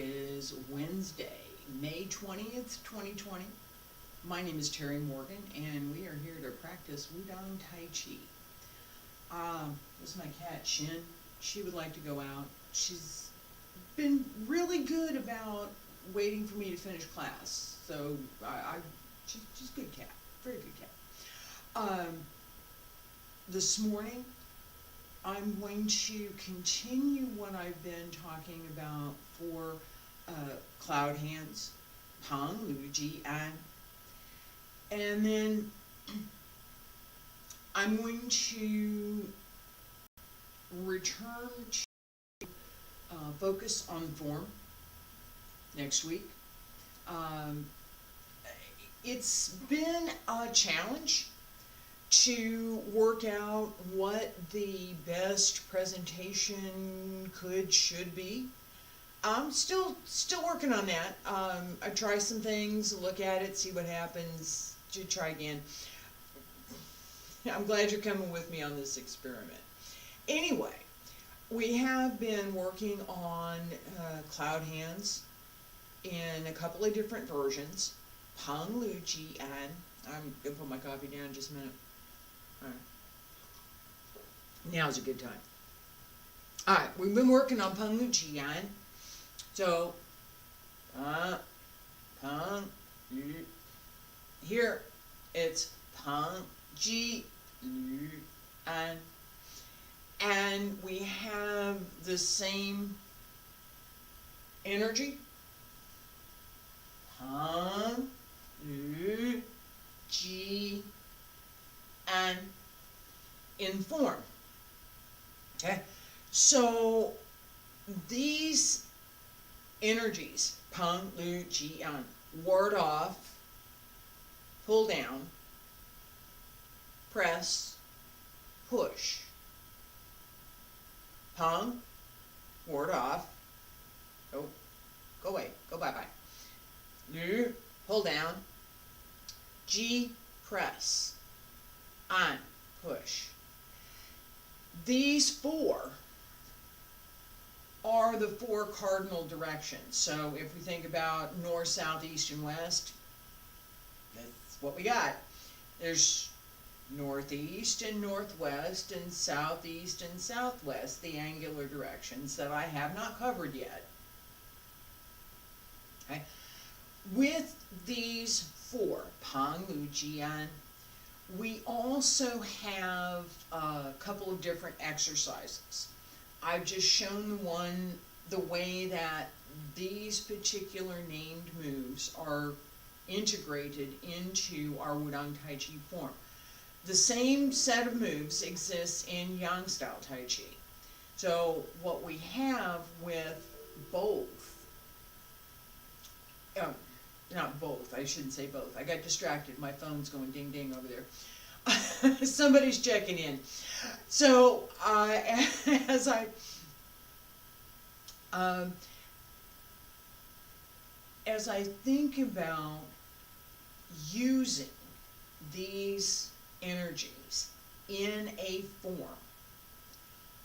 is Wednesday, May 20th, 2020. My name is Terry Morgan, and we are here to practice Wudang Taiji. This is my cat, Shin. She would like to go out. She's been really good about waiting for me to finish class. So, she's a good cat. Very good cat. This morning, I'm going to continue what I've been talking about for cloud hands, Peng, Luigi, and then I'm going to return to focus on form next week. It's been a challenge to work out what the best presentation should be. I'm still working on that. I try some things, look at it, see what happens, to try again. I'm glad you're coming with me on this experiment. Anyway, we have been working on cloud hands in a couple of different versions. Peng, Luigi, and I'm going to put my coffee down in just a minute. All right. Now's a good time. All right, we've been working on Peng, Luigi, and so Peng, here it's Peng, Ji, Lu, and we have the same energy. Peng, Lu, Ji, and in form. Okay, so these energies, Peng, Lu, Ji, An, ward off, pull down, press, push. Peng, ward off, go away, go bye-bye. Lu, pull down, Ji, press, An, push. These four are the four cardinal directions. So if we think about north, south, east, and west, that's what we got. There's northeast and northwest and southeast and southwest, the angular directions that I have not covered yet. Okay. With these four, Peng, Lu, Ji, An, we also have a couple of different exercises. I've just shown the way that these particular named moves are integrated into our Wudang Taiji form. The same set of moves exists in Yang style Tai Chi. So what we have with both, not both, I shouldn't say both. I got distracted. My phone's going ding ding over there. Somebody's checking in. So as I think about using these energies in a form,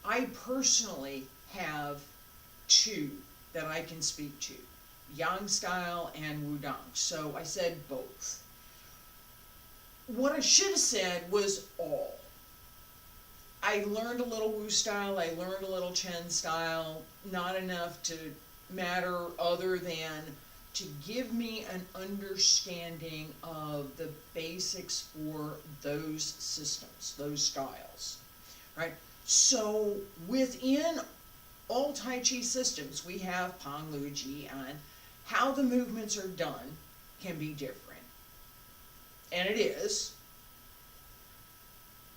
I personally have two that I can speak to, Yang style and Wudang. So I said both. What I should have said was all. I learned a little Wu style, I learned a little Chen style, not enough to matter other than to give me an understanding of the basics for those systems, those styles, right? So within all Tai Chi systems, we have Peng, Lu, Ji, An. How the movements are done can be different. And it is.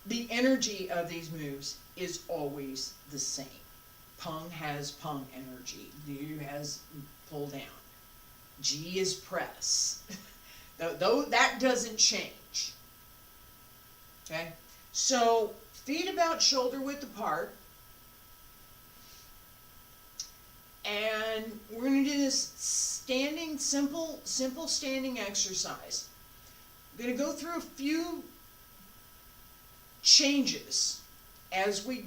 The energy of these moves is always the same. Peng has Peng energy. Lu has pull down. Ji is press. Though that doesn't change. Okay? So, feet about shoulder width apart. And we're going to do this standing, simple standing exercise. I'm going to go through a few changes as we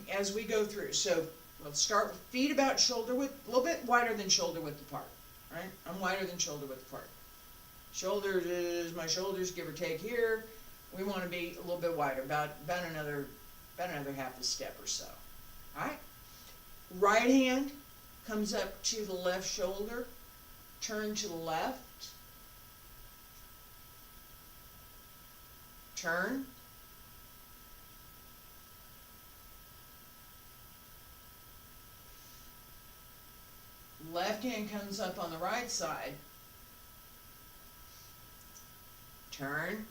go through. So let's start with feet about shoulder width, a little bit wider than shoulder width apart. right? I'm wider than shoulder width apart. Shoulders is my shoulders, give or take here. We want to be a little bit wider, about another half a step or so. All right. Right hand comes up to the left shoulder. Turn to the left. Turn. Left hand comes up on the right side. Turn.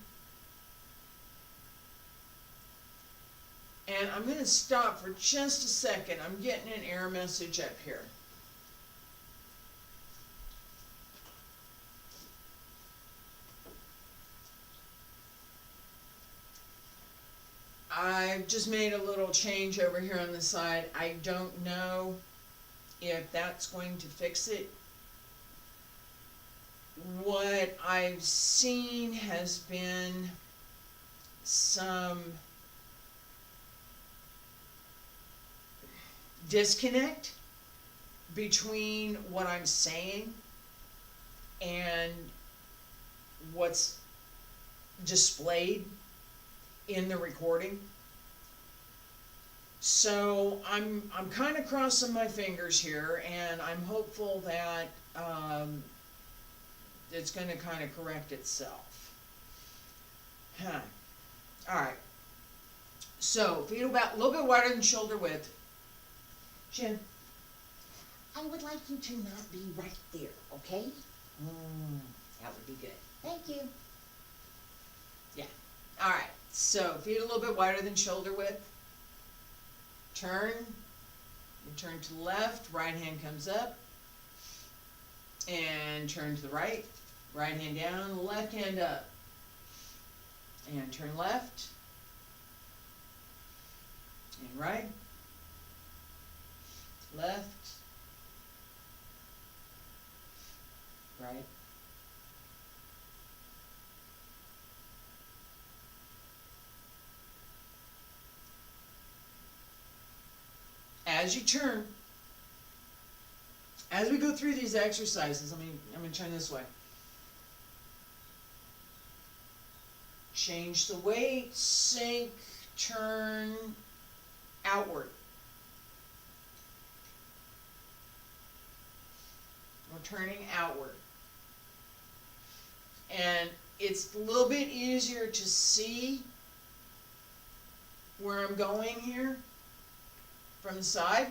And I'm going to stop for just a second. I'm getting an error message up here. I've just made a little change over here on the side. I don't know if that's going to fix it. What I've seen has been some disconnect between what I'm saying and what's displayed in the recording. So I'm kind of crossing my fingers here, and I'm hopeful that it's going to kind of correct itself. All right. So feet about a little bit wider than shoulder width. Chin. I would like you to not be right there, okay? That would be good. Thank you. Yeah. All right. So feet a little bit wider than shoulder width. Turn. You turn to the left. Right hand comes up. And turn to the right. Right hand down. Left hand up. And turn left. And right. Left. Right. As you turn, as we go through these exercises, I'm going to turn this way. Change the weight, sink, turn outward. We're turning outward. And it's a little bit easier to see where I'm going here from the side.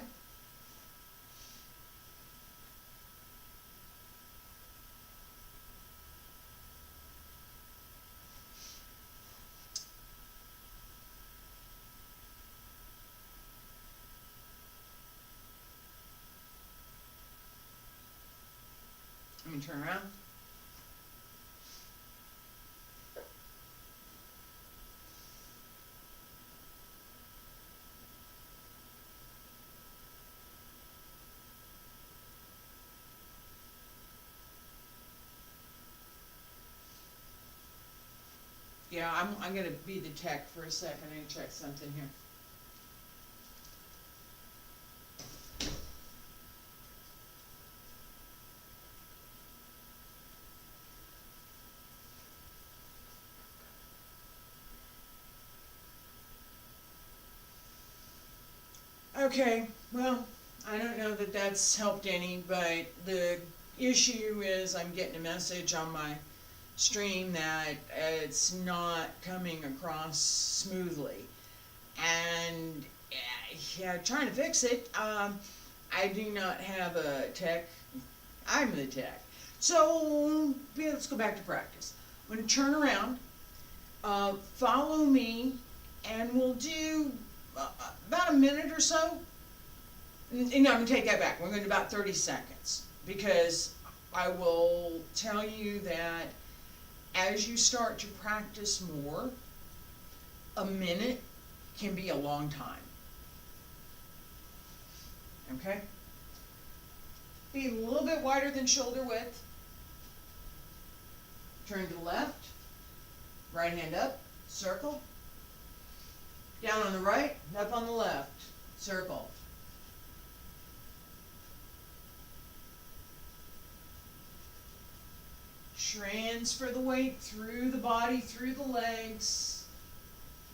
Let me turn around. Yeah, I'm going to be the tech for a second. I need to check something here. Okay, well, I don't know that that's helped any, but the issue is I'm getting a message on my stream that it's not coming across smoothly. And yeah, trying to fix it. I do not have a tech. I'm the tech. So yeah, let's go back to practice. I'm going to turn around, follow me, and we'll do about a minute or so. No, I'm going to take that back. We're going to do about 30 seconds, because I will tell you that as you start to practice more, a minute can be a long time. Okay? Be a little bit wider than shoulder width. Turn to the left. Right hand up. Circle. Down on the right. Up on the left. Circle. transfer the weight through the body, through the legs.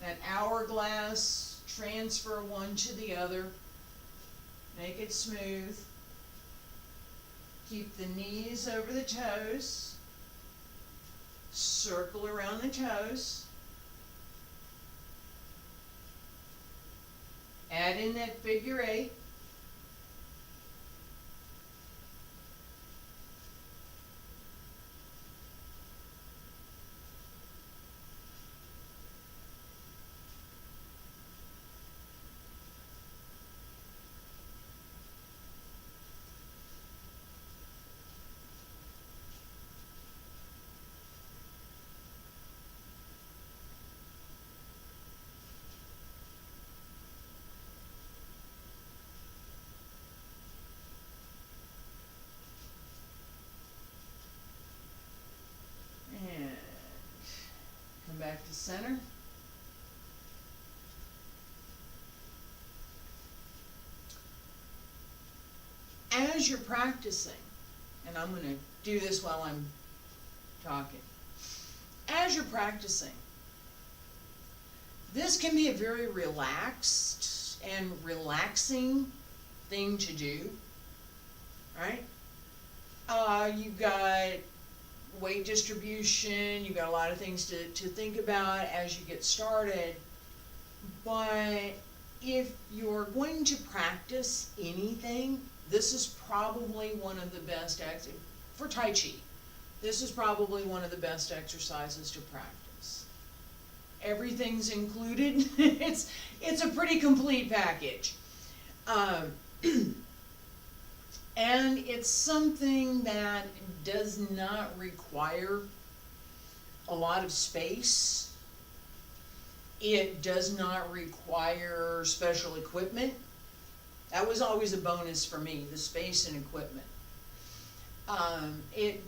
That hourglass, transfer one to the other. Make it smooth. Keep the knees over the toes. Circle around the toes. Add in that figure 8. Come back to center. As you're practicing, and I'm going to do this while I'm talking. As you're practicing, this can be a very relaxed and relaxing thing to do, right? You've got weight distribution, you've got a lot of things to think about as you get started, but if you're going to practice anything, this is probably one of the best for Tai Chi. This is probably one of the best exercises to practice. Everything's included. It's a pretty complete package. And it's something that does not require a lot of space. It does not require special equipment. That was always a bonus for me, the space and equipment. It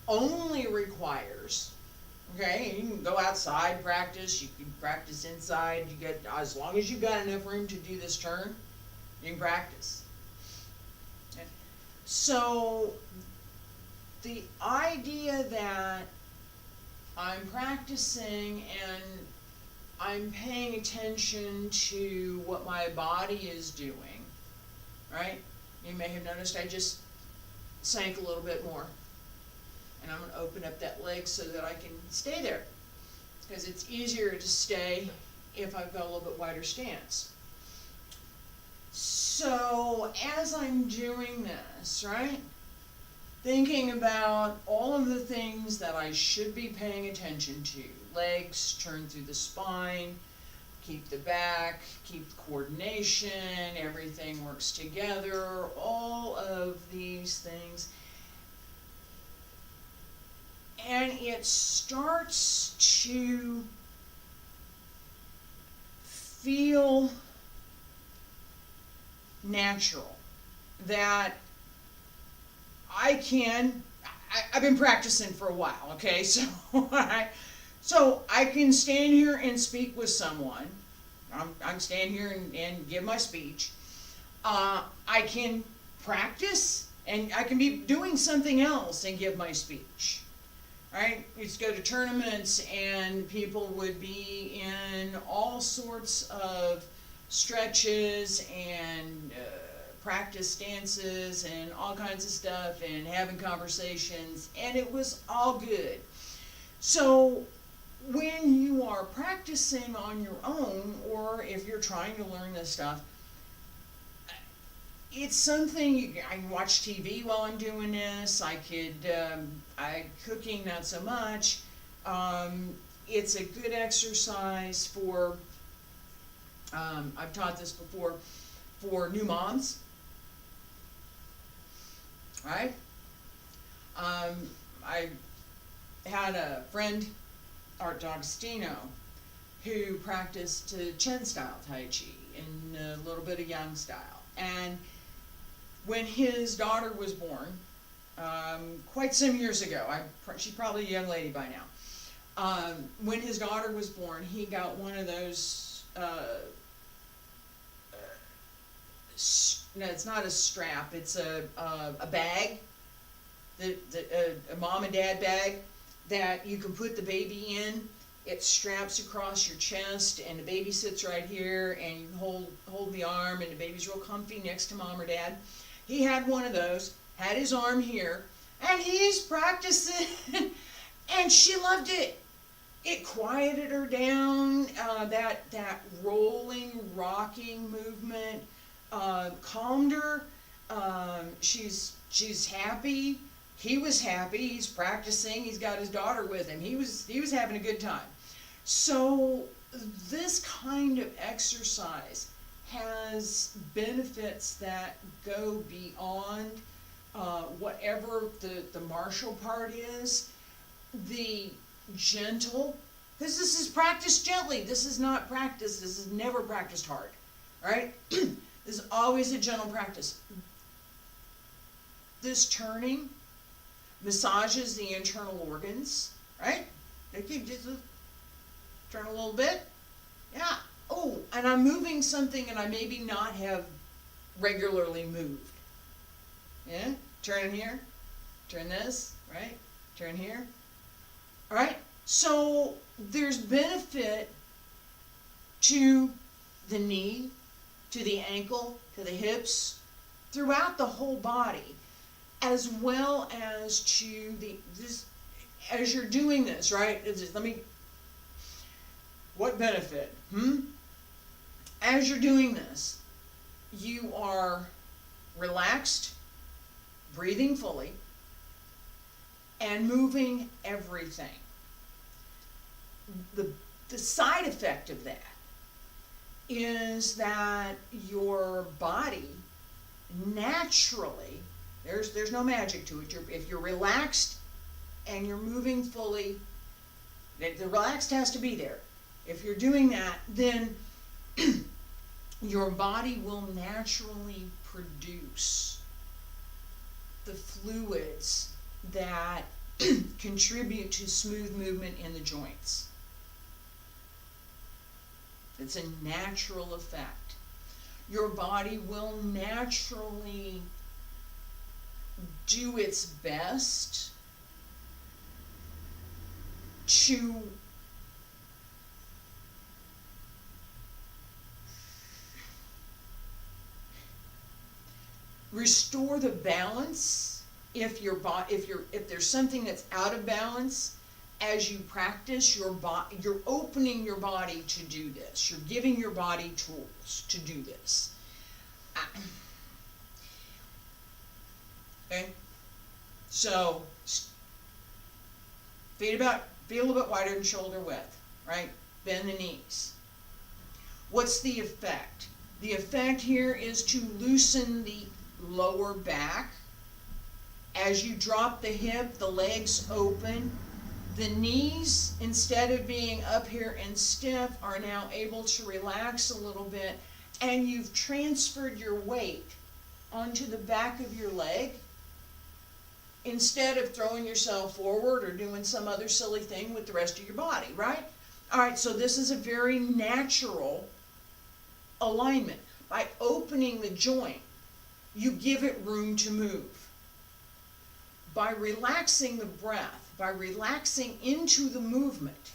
only requires, okay, you can go outside, practice, you can practice inside, as long as you've got enough room to do this turn, you can practice. So, the idea that I'm practicing and I'm paying attention to what my body is doing, right? You may have noticed I just sank a little bit more. And I'm going to open up that leg so that I can stay there. Because it's easier to stay if I've got a little bit wider stance. So, as I'm doing this, right, thinking about all of the things that I should be paying attention to. Legs, turn through the spine, keep the back, keep the coordination, everything works together, all of these things. And it starts to feel natural, that I've been practicing for a while, okay, so I can stand here and speak with someone. I'm stand here and give my speech. I can practice, and I can be doing something else and give my speech. Right? You'd go to tournaments, and people would be in all sorts of stretches and practice dances and all kinds of stuff and having conversations, and it was all good. So when you are practicing on your own, or if you're trying to learn this stuff, it's something I can watch TV while I'm doing this. Cooking not so much. It's a good exercise for, I've taught this before, for new moms, right? I had a friend, Art D'Agostino, who practiced Chen style Tai Chi and a little bit of Yang style. And when his daughter was born, quite some years ago, she's probably a young lady by now. When his daughter was born, he got one of those, no, it's not a strap, it's a bag, a mom and dad bag that you can put the baby in. It straps across your chest, and the baby sits right here, and you can hold the arm, and the baby's real comfy next to mom or dad. He had one of those, had his arm here, and he's practicing, and she loved it. It quieted her down, that rolling, rocking movement, calmed her. She's happy. He was happy. He's practicing. He's got his daughter with him. He was having a good time. So this kind of exercise has benefits that go beyond whatever the martial part is. The gentle, because this is practiced gently. This is not practiced. This is never practiced hard, right? This is always a gentle practice. This turning massages the internal organs, right? They keep just turn a little bit. Yeah. Oh, and I'm moving something and I maybe not have regularly moved. Yeah? Turn here. Turn this, right? Turn here. All right? So there's benefit to the knee, to the ankle, to the hips, throughout the whole body, as well as to as you're doing this, right? What benefit? As you're doing this, you are relaxed, breathing fully, and moving everything. The side effect of that is that your body naturally, there's no magic to it. If you're relaxed and you're moving fully, the relaxed has to be there. If you're doing that, then your body will naturally produce the fluids that contribute to smooth movement in the joints. It's a natural effect. Your body will naturally do its best to restore the balance. If there's something that's out of balance, as you practice, you're opening your body to do this. You're giving your body tools to do this. Okay? So, feet a little bit wider than shoulder width, right? Bend the knees. What's the effect? The effect here is to loosen the lower back. As you drop the hip, the legs open. The knees, instead of being up here and stiff, are now able to relax a little bit, and you've transferred your weight onto the back of your leg instead of throwing yourself forward or doing some other silly thing with the rest of your body, right? All right, so this is a very natural alignment. By opening the joint, you give it room to move. By relaxing the breath, by relaxing into the movement,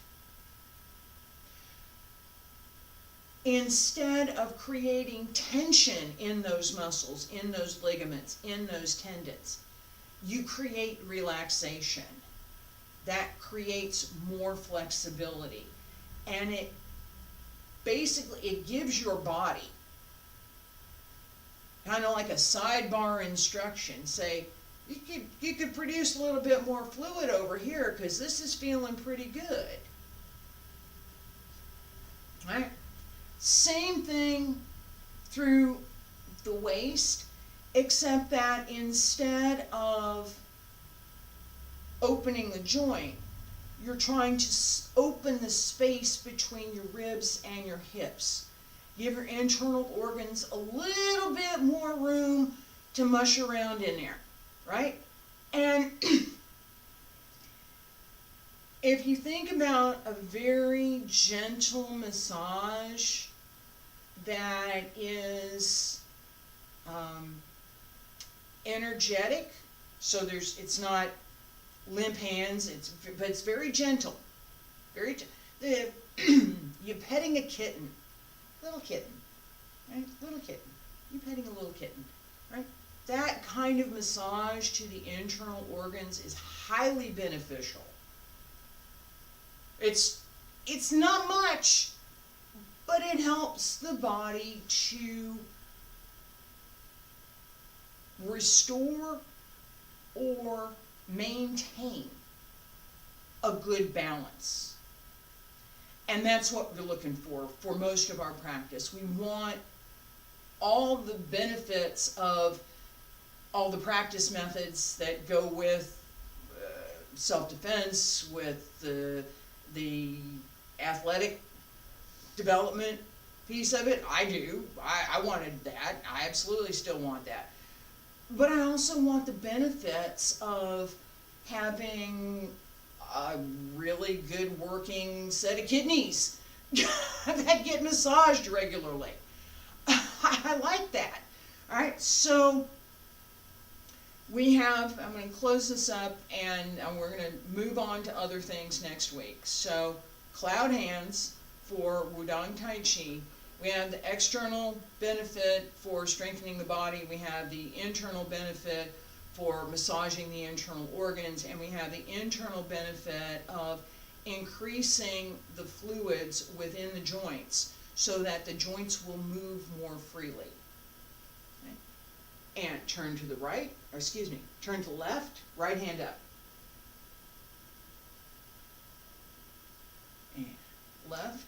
instead of creating tension in those muscles, in those ligaments, in those tendons, you create relaxation. That creates more flexibility. And it gives your body kind of like a sidebar instruction. Say, you could produce a little bit more fluid over here because this is feeling pretty good. All right? Same thing through the waist, except that instead of opening the joint, you're trying to open the space between your ribs and your hips. Give your internal organs a little bit more room to mush around in there, right? And if you think about a very gentle massage that is energetic, so it's not limp hands. But it's very gentle, very. You're petting a kitten, little kitten, right? Little kitten. You're petting a little kitten, right? That kind of massage to the internal organs is highly beneficial. It's not much, but it helps the body to restore or maintain a good balance. And that's what we're looking for most of our practice. We want all the benefits of all the practice methods that go with self-defense, with the athletic development piece of it. I do. I wanted that. I absolutely still want that. But I also want the benefits of having a really good working set of kidneys that get massaged regularly. I like that. All right, so I'm going to close this up, and we're going to move on to other things next week. So, cloud hands for Wudang Taiji. We have the external benefit for strengthening the body. We have the internal benefit for massaging the internal organs. And we have the internal benefit of increasing the fluids within the joints so that the joints will move more freely. Okay? And turn to the right, or excuse me, turn to the left, right hand up. And left.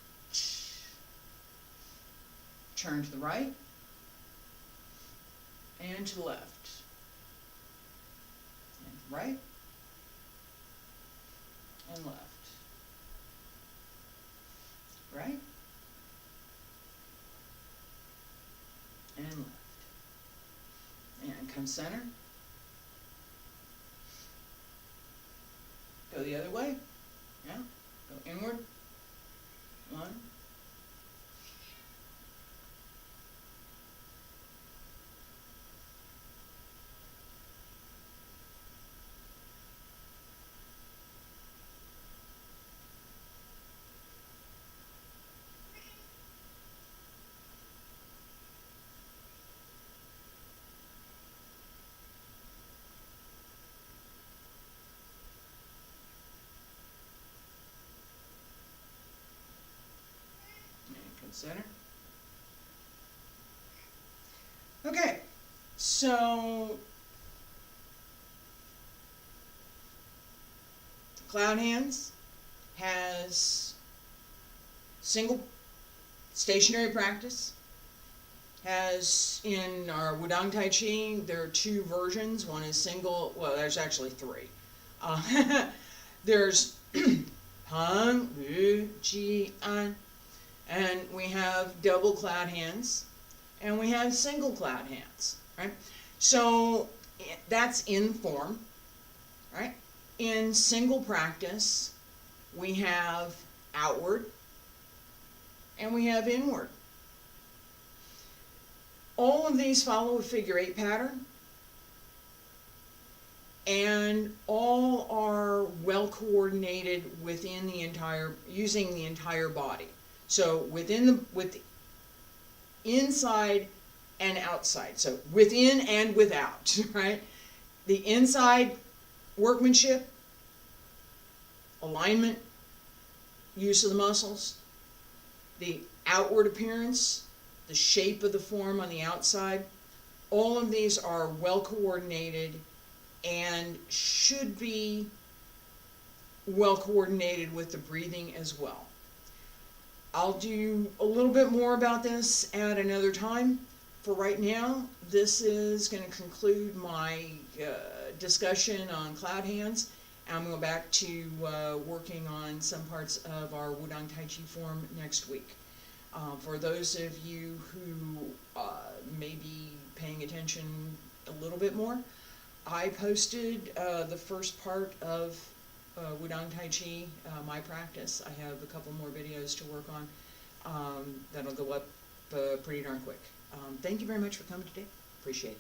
Turn to the right and to the left, and right and left, right and left, and come center, go the other way, yeah, go inward, 1, center. Okay, so cloud hands has single stationary practice. Has in our Wudang Taiji, there are 2 versions. One is single, well, there's actually 3. There's Peng, Wu, Ji, An. And we have double cloud hands, and we have single cloud hands, right? So that's in form, right? In single practice, we have outward, and we have inward. All of these follow a figure 8 pattern, and all are well coordinated within the using the entire body. So with the inside and outside. So within and without, right? The inside workmanship, alignment, use of the muscles, the outward appearance, the shape of the form on the outside, all of these are well coordinated and should be well coordinated with the breathing as well. I'll do a little bit more about this at another time. For right now, this is going to conclude my discussion on cloud hands. I'm going to go back to working on some parts of our Wudang Taiji form next week. For those of you who may be paying attention a little bit more, I posted the first part of Wudang Taiji, my practice. I have a couple more videos to work on that'll go up pretty darn quick. Thank you very much for coming today. Appreciate it.